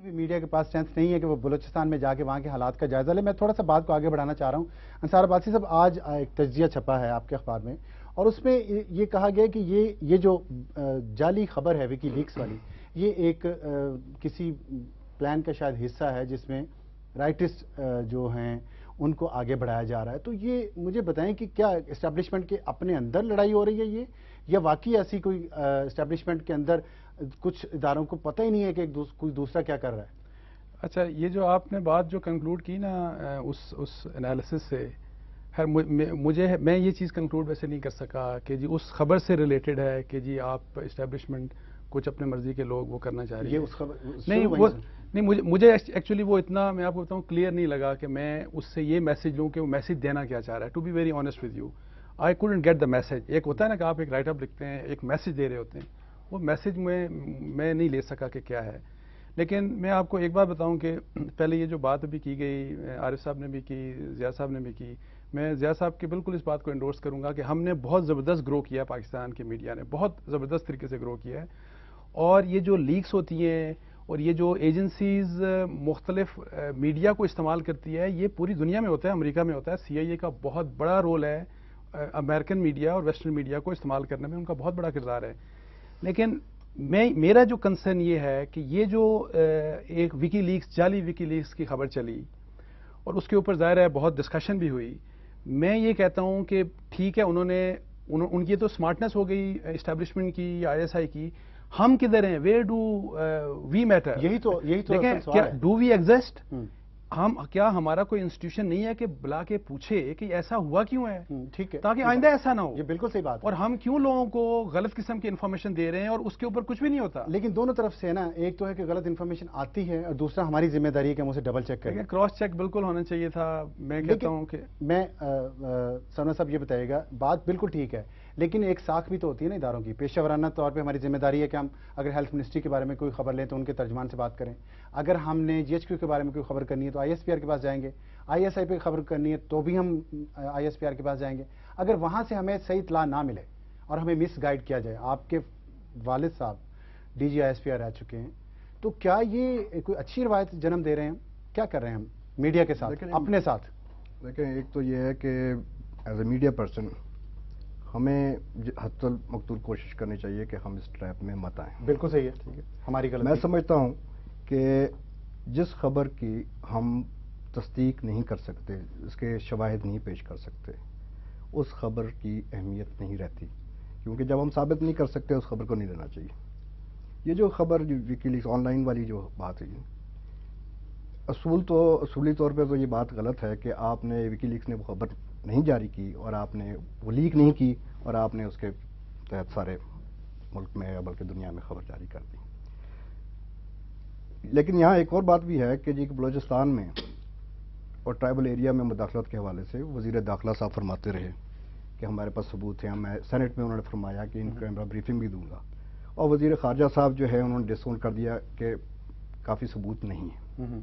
بھی میڈیا کے پاس چانس نہیں ہے کہ وہ بلوچستان میں جا کے وہاں کے حالات کا جائزہ لے. میں تھوڑا سا بات کو آگے بڑھانا چاہ رہا ہوں. انصار عباسی صاحب، آج ایک تجزیہ چھپا ہے آپ کے اخبار میں، اور اس میں یہ کہا گیا کہ یہ جو جعلی خبر ہے وکی لیکس والی، یہ ایک کسی پلان کا شاید حصہ ہے جس میں رائٹسٹ جو ہیں ان کو آگے بڑھایا جا رہا ہے. تو یہ مجھے بتائیں کہ کیا اسٹیبلشمنٹ کے اپنے اندر لڑائی ہو رہی ہے یہ، یا واقعی ایسی کوئی اسٹیبلشمنٹ کے اندر کچھ اداروں کو پتہ ہی نہیں ہے کہ کوئی دوسرا کیا کر رہا ہے؟ اچھا، یہ جو آپ نے بات جو کنکلوڈ کی نا اس انالیسس سے، میں یہ چیز کنکلوڈ ویسے نہیں کر سکا کہ جی اس خبر سے ریلیٹڈ ہے کہ جی آپ اسٹیبلشمنٹ کچھ اپنے مرضی کے لوگ وہ کرنا چاہ رہی ہے. نہیں، مجھے ایکچولی وہ اتنا، میں آپ کو بتاؤں، کلیئر نہیں لگا کہ میں اس سے یہ میسج لوں کہ وہ میسج دینا کیا چاہ رہا ہے. To be very honest with you, I couldn't get the message. ایک ہوتا ہے نا کہ آپ ایک رائٹ اپ لکھتے ہیں، ایک میسج دے رہے ہوتے ہیں، وہ میسج میں نہیں لے سکا کہ کیا ہے. لیکن میں آپ کو ایک بات بتاؤں کہ پہلے یہ جو بات ابھی کی گئی، عارف صاحب نے بھی کی، ضیاء صاحب نے بھی کی، میں ضیاء صاحب کی بالکل اس بات کو انڈورس کروں گا کہ ہم نے بہت زبردست گرو کیا، پاکستان کے میڈیا نے بہت زبردست طریقے سے گرو کیا ہے. اور یہ جو لیکس ہوتی ہیں اور یہ جو ایجنسیز مختلف میڈیا کو استعمال کرتی ہے، یہ پوری دنیا میں ہوتا ہے. امریکہ میں ہوتا ہے. سی آئی اے کا بہت بڑا رول ہے امریکن میڈیا اور ویسٹرن میڈیا کو استعمال کرنے میں، ان کا بہت بڑا کردار ہے. لیکن میرا جو کنسرن یہ ہے کہ یہ جو ایک وکی لیکس، جعلی وکی لیکس کی خبر چلی اور اس کے اوپر ظاہر ہے بہت ڈسکشن بھی ہوئی. میں یہ کہتا ہوں کہ ٹھیک ہے، ان کی تو اسمارٹنیس ہو گئی اسٹیبلشمنٹ کی یا آئی ایس آئی کی. ہم کدھر ہیں؟ Where do we matter? یہی تو کیا ڈو وی ایگزسٹ؟ کیا ہمارا کوئی انسٹیٹیوشن نہیں ہے کہ بلا کے پوچھے کہ ایسا ہوا کیوں ہے؟ ٹھیک ہے، تاکہ آئندہ ایسا نہ ہو. یہ بالکل صحیح بات ہے. اور ہم کیوں لوگوں کو غلط قسم کی انفارمیشن دے رہے ہیں اور اس کے اوپر کچھ بھی نہیں ہوتا؟ لیکن دونوں طرف سے ہے نا، ایک تو ہے کہ غلط انفارمیشن آتی ہے، اور دوسرا ہماری ذمہ داری ہے کہ ہم اسے ڈبل چیک کریں. کراس چیک بالکل ہونا چاہیے تھا. میں کہتا ہوں کہ میں سرنا صاحب یہ بتائیے گا، بات بالکل ٹھیک ہے، لیکن ایک ساکھ بھی تو ہوتی ہے نا اداروں کی. پیشہ ورانہ طور پہ ہماری ذمہ داری ہے کہ ہم اگر ہیلتھ منسٹری کے بارے میں کوئی خبر لیں تو ان کے ترجمان سے بات کریں. اگر ہم نے جی ایچ کیو کے بارے میں کوئی خبر کرنی ہے تو آئی ایس پی آر کے پاس جائیں گے. آئی ایس آئی پہ خبر کرنی ہے تو بھی ہم آئی ایس پی آر کے پاس جائیں گے. اگر وہاں سے ہمیں صحیح اطلاع نہ ملے اور ہمیں مس گائیڈ کیا جائے، آپ کے والد صاحب D G I S P آر رہ چکے ہیں، تو کیا یہ کوئی اچھی روایت جنم دے رہے ہیں؟ کیا کر رہے ہیں ہم میڈیا کے ساتھ، اپنے ساتھ؟ دیکھیں، ایک تو یہ ہے کہ ایز اے میڈیا پرسن ہمیں حتی المقدور کوشش کرنی چاہیے کہ ہم اس ٹریپ میں مت آئیں. بالکل صحیح ہے، ٹھیک ہے، ہماری غلطی. میں سمجھتا ہوں کہ جس خبر کی ہم تصدیق نہیں کر سکتے، اس کے شواہد نہیں پیش کر سکتے، اس خبر کی اہمیت نہیں رہتی. کیونکہ جب ہم ثابت نہیں کر سکتے اس خبر کو نہیں لینا چاہیے. یہ جو خبر وکی لیکس آن لائن والی جو بات ہے، اصولی طور پہ تو یہ بات غلط ہے کہ آپ نے وکی لیکس نے وہ خبر نہیں جاری کی اور آپ نے وہ لیک نہیں کی اور آپ نے اس کے تحت سارے ملک میں یا بلکہ دنیا میں خبر جاری کر دی. لیکن یہاں ایک اور بات بھی ہے کہ جی بلوچستان میں اور ٹرائبل ایریا میں مداخلت کے حوالے سے وزیر داخلہ صاحب فرماتے رہے کہ ہمارے پاس ثبوت ہیں. میں سینٹ میں انہوں نے فرمایا کہ ان کو بریفنگ بھی دوں گا، اور وزیر خارجہ صاحب جو ہے انہوں نے ڈسکاؤنٹ کر دیا کہ کافی ثبوت نہیں ہے.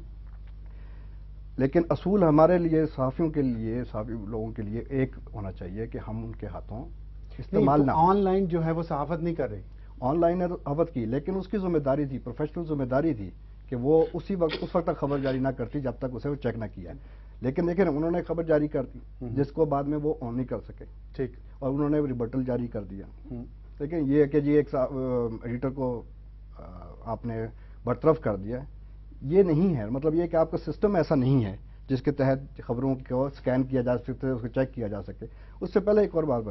لیکن اصول ہمارے لیے، صحافیوں کے لیے، صحافی لوگوں کے لیے ایک ہونا چاہیے کہ ہم ان کے ہاتھوں استعمال نہ. آن لائن جو ہے وہ صحافت نہیں کر رہی. آن لائن نے تو صحافت کی، لیکن اس کی ذمہ داری تھی، پروفیشنل ذمہ داری تھی کہ وہ اس وقت تک خبر جاری نہ کرتی جب تک اسے وہ چیک نہ کیا. لیکن دیکھیں انہوں نے خبر جاری کر دی جس کو بعد میں وہ آن نہیں کر سکے. ٹھیک. اور انہوں نے ریبٹل جاری کر دیا. لیکن یہ ہے کہ جی ایک ایڈیٹر کو آپ نے برطرف کر دیا، یہ نہیں ہے. مطلب یہ کہ آپ کا سسٹم ایسا نہیں ہے جس کے تحت خبروں کو سکین کیا جا سکتے، اس کو چیک کیا جا سکے. اس سے پہلے ایک اور بات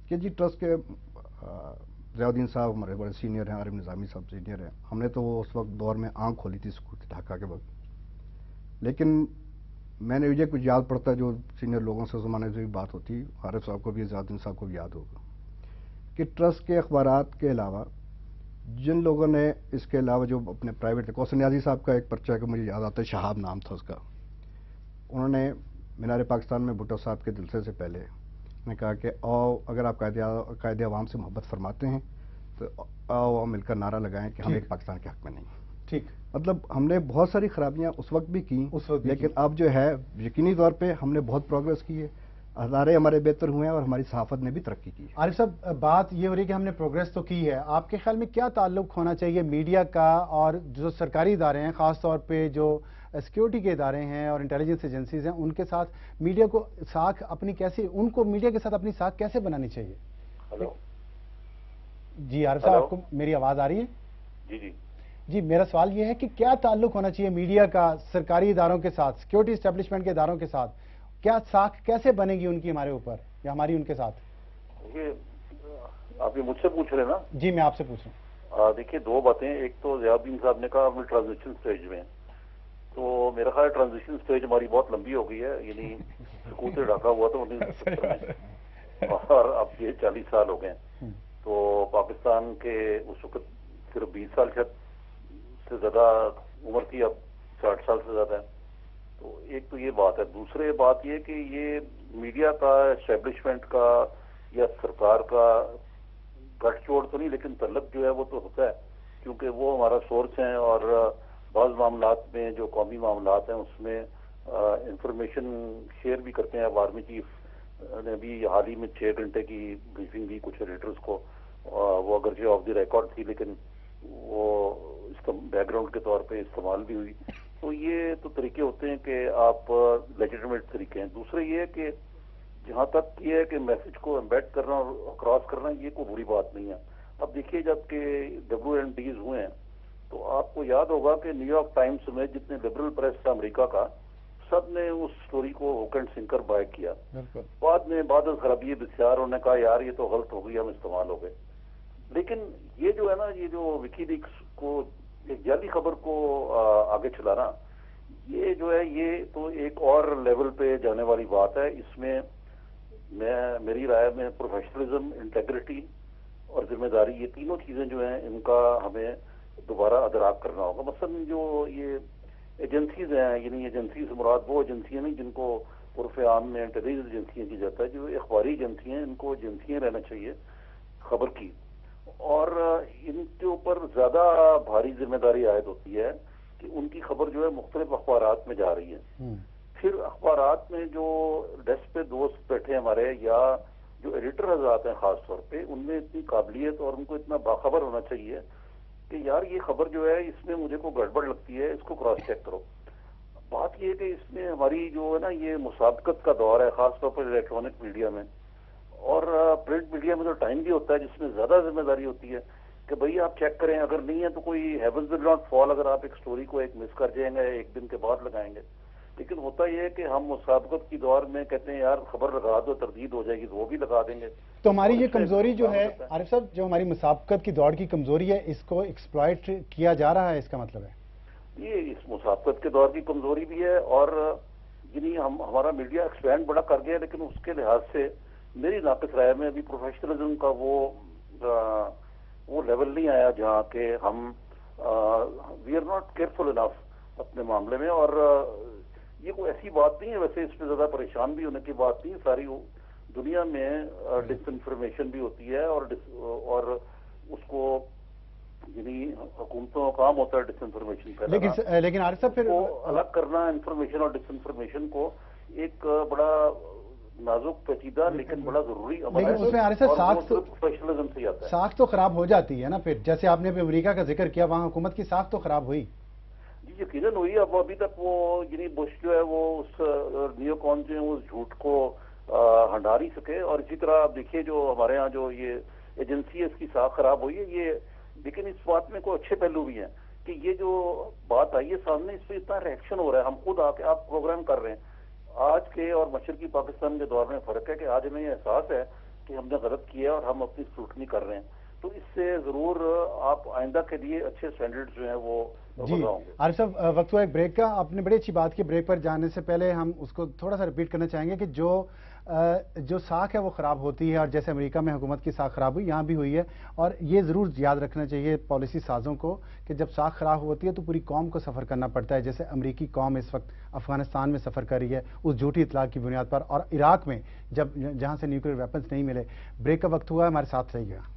کہ جی ٹرسٹ کے ضیاء الدین صاحب ہمارے بڑے سینئر ہیں، عارف نظامی صاحب سینئر ہیں. ہم نے تو وہ اس وقت دور میں آنکھ کھولی تھی سکوت ڈھاکہ کے وقت. لیکن میں نے مجھے کچھ یاد پڑتا ہے جو سینئر لوگوں سے زمانے سے بھی بات ہوتی، عارف صاحب کو بھی، ضیاء الدین صاحب کو بھی یاد ہوگا کہ ٹرسٹ کے اخبارات کے علاوہ جن لوگوں نے اس کے علاوہ جو اپنے پرائیویٹ، کوثر نیازی صاحب کا ایک پرچہ کہ مجھے یاد آتا ہے، شہاب نام تھا اس کا، انہوں نے مینار پاکستان میں بھٹو صاحب کے جلسے سے پہلے نے کہا کہ آؤ اگر آپ قائد عوام سے محبت فرماتے ہیں تو آؤ مل کر نعرہ لگائیں کہ ہم ایک پاکستان کے حق میں نہیں. ٹھیک. مطلب ہم نے بہت ساری خرابیاں اس وقت بھی کی، لیکن اب جو ہے یقینی طور پہ ہم نے بہت پروگریس کی ہے. ادارے ہمارے بہتر ہوئے ہیں اور ہماری صحافت نے بھی ترقی کی ہے۔ عارف صاحب، بات یہ ہو رہی ہے کہ ہم نے پروگریس تو کی ہے، آپ کے خیال میں کیا تعلق ہونا چاہیے میڈیا کا اور جو سرکاری ادارے ہیں، خاص طور پہ جو سیکیورٹی کے ادارے ہیں اور انٹیلیجنس ایجنسیز ہیں، ان کے ساتھ میڈیا کو ساکھ اپنی کیسے، ان کو میڈیا کے ساتھ اپنی ساکھ کیسے بنانی چاہیے؟ ہلو جی عارف صاحب، آپ کو میری آواز آ رہی ہے؟ جی جی جی، میرا سوال یہ ہے کہ کیا تعلق ہونا چاہیے میڈیا کا سرکاری اداروں کے ساتھ، سیکیورٹی اسٹیبلشمنٹ کے اداروں کے ساتھ؟ کیا ساکھ کیسے بنے گی ان کی ہمارے اوپر یا ہماری ان کے ساتھ؟ یہ آپ یہ مجھ سے پوچھ رہے ہیں نا؟ جی، میں آپ سے پوچھ رہا ہوں۔ دیکھیے، دو باتیں، ایک تو ضیاء الدین صاحب نے کہا ہم ٹرانزیشن سٹیج میں ہیں، تو میرا خیال ٹرانزیشن سٹیج ہماری بہت لمبی ہو گئی ہے، یعنی سکوت سے ڈھکا ہوا تو 1970 میں، اور اب یہ 40 سال ہو گئے ہیں، تو پاکستان کے اس وقت صرف 20 سال سے زیادہ عمر تھی، اب 60 سال سے زیادہ ہے۔ تو ایک تو یہ بات ہے، دوسرے بات یہ کہ یہ میڈیا کا، اسٹیبلشمنٹ کا یا سرکار کا گٹھ جوڑ تو نہیں، لیکن تعلق جو ہے وہ تو ہوتا ہے، کیونکہ وہ ہمارا سورس ہیں، اور بعض معاملات میں جو قومی معاملات ہیں اس میں انفارمیشن شیئر بھی کرتے ہیں۔ اب آرمی چیف نے بھی حال ہی میں 6 گھنٹے کی بریفنگ دی کچھ ایڈیٹرز کو، وہ اگرچہ آف دی ریکارڈ تھی لیکن وہ بیک گراؤنڈ کے طور پہ استعمال بھی ہوئی۔ تو یہ تو طریقے ہوتے ہیں کہ آپ لیجیٹمیٹ طریقے ہیں۔ دوسرے یہ کہ جہاں تک یہ ہے کہ میسج کو امبیڈ کرنا اور کراس کرنا، یہ کوئی بری بات نہیں ہے۔ اب دیکھیے، جب کہ WNDs ہوئے ہیں تو آپ کو یاد ہوگا کہ نیو یارک ٹائمز سمیت جتنے لبرل پریس تھا امریکہ کا، سب نے اس سٹوری کو ہوک اینڈ سنکر بائے کیا۔ بعد میں بعد از خرابی بسیار انہوں نے کہا یار یہ تو غلط ہو گئی، ہم استعمال ہو گئے۔ لیکن یہ جو ہے نا، یہ جو وکی لیکس کو ایک جعلی خبر کو آگے چلانا، یہ جو ہے یہ تو ایک اور لیول پہ جانے والی بات ہے۔ اس میں میری رائے میں پروفیشنلزم، انٹیگریٹی اور ذمہ داری، یہ تینوں چیزیں جو ہیں ان کا ہمیں دوبارہ ادراک کرنا ہوگا۔ مثلا جو یہ ایجنسیز ہیں، یعنی ایجنسیز مراد وہ ایجنسیاں نہیں جن کو عرف عام میں انٹیلیجنس ایجنسیاں کی جاتا ہے، جو اخباری ایجنسیاں ہیں ان کو ایجنسیاں رہنا چاہیے خبر کی، اور ان کے اوپر زیادہ بھاری ذمہ داری عائد ہوتی ہے کہ ان کی خبر جو ہے مختلف اخبارات میں جا رہی ہے۔ پھر اخبارات میں جو ڈیسک پہ دوست بیٹھے ہمارے یا جو ایڈیٹر حضرات ہیں خاص طور پہ، ان میں اتنی قابلیت اور ان کو اتنا باخبر ہونا چاہیے کہ یار یہ خبر جو ہے اس میں مجھے کوئی گڑبڑ لگتی ہے، اس کو کراس چیک کرو۔ بات یہ ہے کہ اس میں ہماری جو ہے نا یہ مسابقت کا دور ہے، خاص طور پر الیکٹرانک میڈیا میں، اور پرنٹ میڈیا میں تو ٹائم بھی ہوتا ہے جس میں زیادہ ذمہ داری ہوتی ہے کہ بھئی آپ چیک کریں، اگر نہیں ہے تو کوئی ہیونز ول ناٹ فال اگر آپ ایک سٹوری کو ایک مس کر جائیں گے، ایک دن کے بعد لگائیں گے۔ لیکن ہوتا یہ ہے کہ ہم مسابقت کی دور میں کہتے ہیں یار خبر لگا دو، تردید ہو جائے گی، تو وہ بھی لگا دیں گے۔ تو ہماری یہ کمزوری جو ہے عارف صاحب، جو ہماری مسابقت کی دوڑ کی کمزوری ہے، اس کو ایکسپلائٹ کیا جا رہا ہے، اس کا مطلب ہے یہ اس مسابقت کے دور کی کمزوری بھی ہے، اور یعنی ہمارا میڈیا ایکسپینڈ بڑا کر گیا، لیکن اس کے لحاظ سے میری ناقص رائے میں ابھی پروفیشنلزم کا وہ لیول نہیں آیا جہاں کہ ہم وی آر ناٹ کیئرفل انف اپنے معاملے میں۔ اور یہ کوئی ایسی بات نہیں ہے، ویسے اس پہ زیادہ پریشان بھی ہونے کی بات نہیں ہے، ساری دنیا میں ڈس انفارمیشن بھی ہوتی ہے، اور اس کو یعنی حکومتوں کا کام ہوتا ہے ڈس انفارمیشن پھیلانا، لیکن عارف صاحب پھر الگ کرنا انفارمیشن اور ڈس انفارمیشن کو ایک بڑا نازک پیچیدہ لیکن بڑا ضروری عمل ہے، لیکن اس میں عارف صاحب پروفیشنلزم سے آتا ہے۔ ساکھ تو خراب ہو جاتی ہے نا پھر، جیسے آپ نے ابھی امریکہ کا ذکر کیا، وہاں حکومت کی ساکھ تو خراب ہوئی۔ جی یقیناً ہوئی، اب ابھی تک وہ یعنی بش جو ہے وہ اس نیو کون جو ہے اس جھوٹ کو ہنڈا نہیں سکے، اور اسی طرح آپ دیکھیے جو ہمارے یہاں جو یہ ایجنسی ہے اس کی ساکھ خراب ہوئی ہے یہ، لیکن اس بات میں کوئی اچھے پہلو بھی ہیں کہ یہ جو بات آئی ہے سامنے، اس پہ اتنا ریئیکشن ہو رہا ہے، ہم خود آ کے آپ پروگرام کر رہے ہیں۔ آج کے اور مشرقی پاکستان کے دور میں فرق ہے کہ آج ہمیں یہ احساس ہے کہ ہم نے غلط کیا اور ہم اپنی اسکروٹنی کر رہے ہیں، تو اس سے ضرور آپ آئندہ کے لیے اچھے سٹینڈرڈ جو ہیں وہ جی عارف صاحب، وقت ہوا ایک بریک کا، آپ نے بڑی اچھی بات کی، بریک پر جانے سے پہلے ہم اس کو تھوڑا سا ریپیٹ کرنا چاہیں گے کہ جو ساکھ ہے وہ خراب ہوتی ہے، اور جیسے امریکہ میں حکومت کی ساکھ خراب ہوئی، یہاں بھی ہوئی ہے، اور یہ ضرور یاد رکھنا چاہیے پالیسی سازوں کو کہ جب ساکھ خراب ہوتی ہے تو پوری قوم کو سفر کرنا پڑتا ہے، جیسے امریکی قوم اس وقت افغانستان میں سفر کر رہی ہے اس جھوٹی اطلاع کی بنیاد پر، اور عراق میں جہاں سے نیوکلیئر ویپنز نہیں ملے۔ بریک کا وقت ہوا ہے، ہمارے ساتھ رہیے گا۔